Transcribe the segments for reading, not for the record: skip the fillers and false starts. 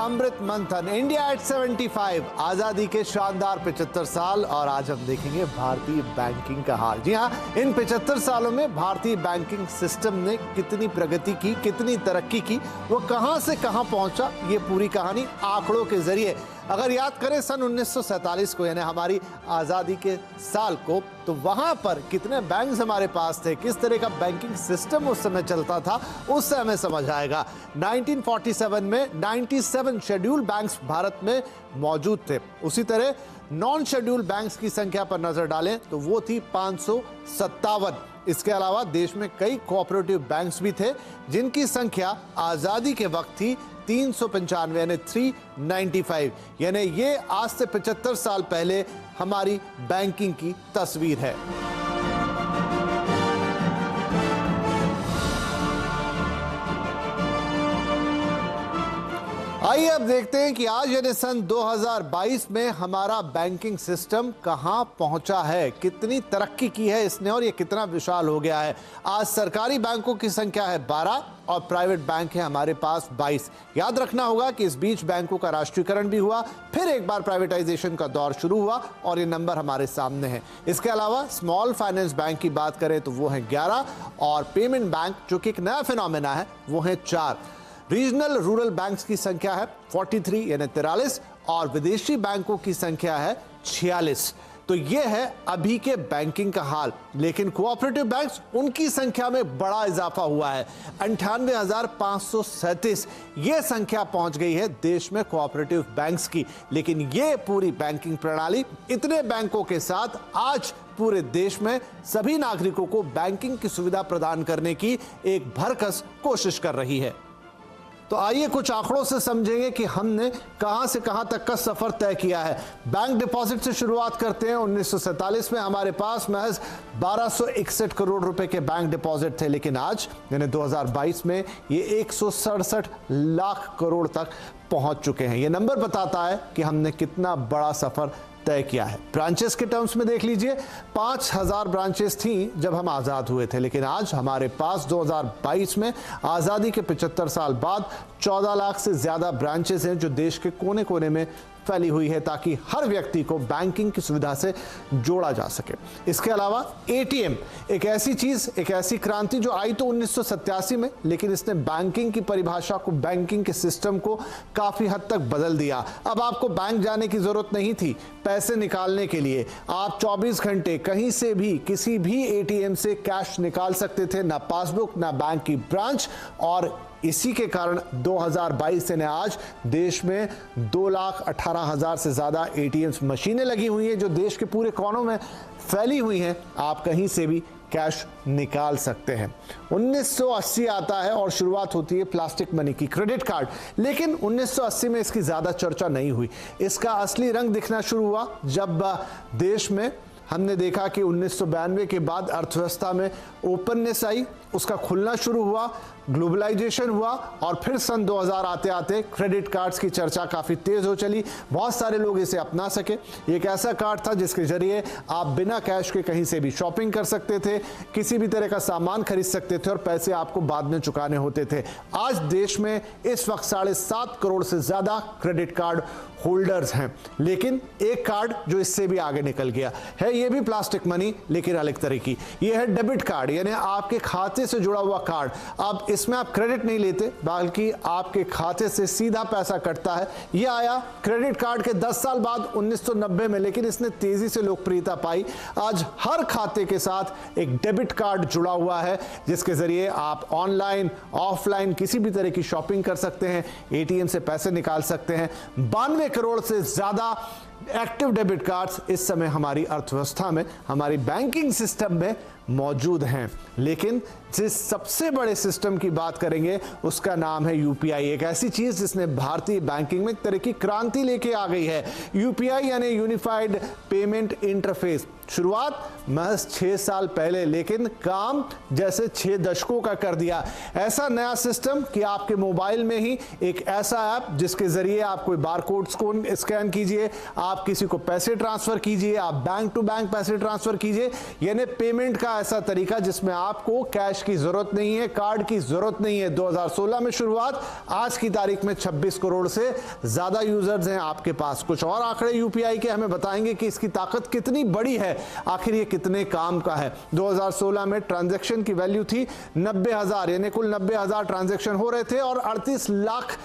अमृत मंथन India at 75, आजादी के शानदार 75 साल। और आज हम देखेंगे भारतीय बैंकिंग का हाल। जी हाँ, इन 75 सालों में भारतीय बैंकिंग सिस्टम ने कितनी प्रगति की, कितनी तरक्की की, वो कहां से कहां पहुंचा, ये पूरी कहानी आंकड़ों के जरिए अगर याद करें सन 1947 को, यानी हमारी आज़ादी के साल को, तो वहां पर कितने बैंक्स हमारे पास थे, किस तरह का बैंकिंग सिस्टम उस समय चलता था, उससे हमें समझ आएगा। 1947 में 97 शेड्यूल बैंक्स भारत में मौजूद थे। उसी तरह नॉन शेड्यूल बैंक्स की संख्या पर नजर डालें तो वो थी 557। इसके अलावा देश में कई कोऑपरेटिव बैंक्स भी थे जिनकी संख्या आज़ादी के वक्त थी 395, यानी 395। यानी ये आज से 75 साल पहले हमारी बैंकिंग की तस्वीर है। आइए अब देखते हैं कि आज यानी सन 2022 में हमारा बैंकिंग सिस्टम कहां पहुंचा है, कितनी तरक्की की है इसने और ये कितना विशाल हो गया है। आज सरकारी बैंकों की संख्या है 12 और प्राइवेट बैंक है हमारे पास 22। याद रखना होगा कि इस बीच बैंकों का राष्ट्रीयकरण भी हुआ, फिर एक बार प्राइवेटाइजेशन का दौर शुरू हुआ और ये नंबर हमारे सामने है। इसके अलावा स्मॉल फाइनेंस बैंक की बात करें तो वो है 11 और पेमेंट बैंक जो कि एक नया फिनोमेना है वो है 4। रीजनल रूरल बैंक्स की संख्या है 43 यानी 43 और विदेशी बैंकों की संख्या है 46। तो यह है अभी के बैंकिंग का हाल। लेकिन कोऑपरेटिव बैंक्स, उनकी संख्या में बड़ा इजाफा हुआ है। 98,537 यह संख्या पहुंच गई है देश में कोऑपरेटिव बैंक्स की। लेकिन यह पूरी बैंकिंग प्रणाली इतने बैंकों के साथ आज पूरे देश में सभी नागरिकों को बैंकिंग की सुविधा प्रदान करने की एक भरकस कोशिश कर रही है। तो आइए कुछ आंकड़ों से समझेंगे कि हमने कहां से कहां तक का सफर तय किया है। बैंक डिपॉजिट से शुरुआत करते हैं। 1947 में हमारे पास महज 1261 करोड़ रुपए के बैंक डिपॉजिट थे, लेकिन आज यानी 2022 में ये 167 लाख करोड़ तक पहुंच चुके हैं। ये नंबर बताता है कि हमने कितना बड़ा सफर तय किया है। ब्रांचेस के टर्म्स में देख लीजिए, 5000 ब्रांचेस थी जब हम आज़ाद हुए थे, लेकिन आज हमारे पास 2022 में आज़ादी के 75 साल बाद 14 लाख से ज़्यादा ब्रांचेस हैं जो देश के कोने कोने में फैली हुई है ताकि हर व्यक्ति को बैंकिंग की सुविधा से जोड़ा जा सके। इसके अलावा एटीएम एक ऐसी चीज, एक ऐसी क्रांति जो आई तो 1987 में, लेकिन इसने बैंकिंग की परिभाषा को, बैंकिंग के सिस्टम को काफी हद तक बदल दिया। अब आपको बैंक जाने की जरूरत नहीं थी पैसे निकालने के लिए। आप 24 घंटे कहीं से भी किसी भी एटीएम से कैश निकाल सकते थे, ना पासबुक ना बैंक की ब्रांच। और इसी के कारण 2022 से आज देश में 2,18,000 से ज्यादा एटीएम्स मशीनें लगी हुई हैं जो देश के पूरे कोनों में फैली हुई हैं। आप कहीं से भी कैश निकाल सकते हैं। 1980 आता है और शुरुआत होती है प्लास्टिक मनी की, क्रेडिट कार्ड। लेकिन 1980 में इसकी ज्यादा चर्चा नहीं हुई। इसका असली रंग दिखना शुरू हुआ जब देश में हमने देखा कि 1992 के बाद अर्थव्यवस्था में ओपननेस आई, उसका खुलना शुरू हुआ, ग्लोबलाइजेशन हुआ और फिर सन 2000 आते आते क्रेडिट कार्ड्स की चर्चा काफ़ी तेज़ हो चली। बहुत सारे लोग इसे अपना सके। एक ऐसा कार्ड था जिसके जरिए आप बिना कैश के कहीं से भी शॉपिंग कर सकते थे, किसी भी तरह का सामान खरीद सकते थे और पैसे आपको बाद में चुकाने होते थे। आज देश में इस वक्त 7.5 करोड़ से ज़्यादा क्रेडिट कार्ड होल्डर्स हैं। लेकिन एक कार्ड जो इससे भी आगे निकल गया है, ये भी प्लास्टिक मनी लेकिन अलग तरह की। ये है डेबिट कार्ड, यानी आपके खाते से जुड़ा हुआ कार्ड। अब इसमें आप क्रेडिट नहीं लेते बल्कि आपके खाते से सीधा पैसा कटता है। यह आया क्रेडिट कार्ड के 10 साल बाद 1990 में, लेकिन इसने तेजी से लोकप्रियता पाई। आज हर खाते के साथ एक डेबिट कार्ड जुड़ा हुआ है जिसके जरिए आप ऑनलाइन ऑफलाइन किसी भी तरह की शॉपिंग कर सकते हैं, एटीएम से पैसे निकाल सकते हैं। 92 करोड़ से ज्यादा एक्टिव डेबिट कार्ड्स इस समय हमारी अर्थव्यवस्था में, हमारी बैंकिंग सिस्टम में मौजूद हैं। लेकिन जिस सबसे बड़े सिस्टम की बात करेंगे उसका नाम है यूपीआई। एक ऐसी चीज जिसने भारतीय बैंकिंग में एक तरह की क्रांति लेके आ गई है। यूपीआई यानी यूनिफाइड पेमेंट इंटरफेस। शुरुआत महज 6 साल पहले, लेकिन काम जैसे 6 दशकों का कर दिया। ऐसा नया सिस्टम कि आपके मोबाइल में ही एक ऐसा ऐप जिसके जरिए आप कोई बारकोड्स को स्कैन कीजिए, आप किसी को पैसे ट्रांसफर कीजिए, आप बैंक टू बैंक पैसे ट्रांसफर कीजिए, यानी पेमेंट का ऐसा तरीका जिसमें आपको कैश की जरूरत नहीं है, कार्ड की जरूरत नहीं है। 2016 में शुरुआत, आज की तारीख में 26 करोड़ से ज्यादा यूजर्स हैं आपके पास। कुछ और आंकड़े यूपीआई के हमें बताएंगे कि इसकी ताकत कितनी बड़ी है, आखिर ये कितने काम का है। 2016 में ट्रांजैक्शन की वैल्यू थी 90,000, यानी कुल 90,000 ट्रांजैक्शन हो रहे थे और 38 लाख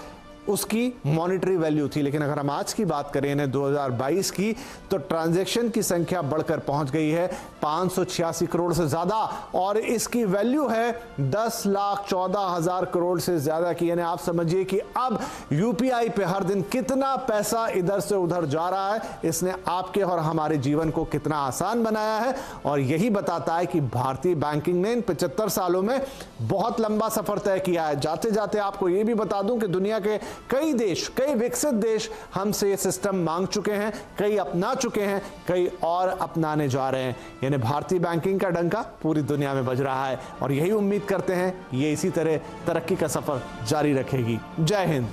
उसकी मॉनिटरी वैल्यू थी। लेकिन अगर हम आज की बात करें ना 2022 की, तो ट्रांजैक्शन की संख्या बढ़कर पहुंच गई है 586 करोड़ से ज्यादा और इसकी वैल्यू है 10,14,000 करोड़ से ज्यादा की। यानी आप समझिए कि अब यूपीआई पे हर दिन कितना पैसा इधर से उधर जा रहा है, इसने आपके और हमारे जीवन को कितना आसान बनाया है। और यही बताता है कि भारतीय बैंकिंग ने इन 75 सालों में बहुत लंबा सफर तय किया है। जाते जाते आपको यह भी बता दूं कि दुनिया के कई देश, कई विकसित देश हमसे ये सिस्टम मांग चुके हैं, कई अपना चुके हैं, कई और अपनाने जा रहे हैं। यानी भारतीय बैंकिंग का डंका पूरी दुनिया में बज रहा है और यही उम्मीद करते हैं ये इसी तरह तरक्की का सफर जारी रखेगी। जय हिंद।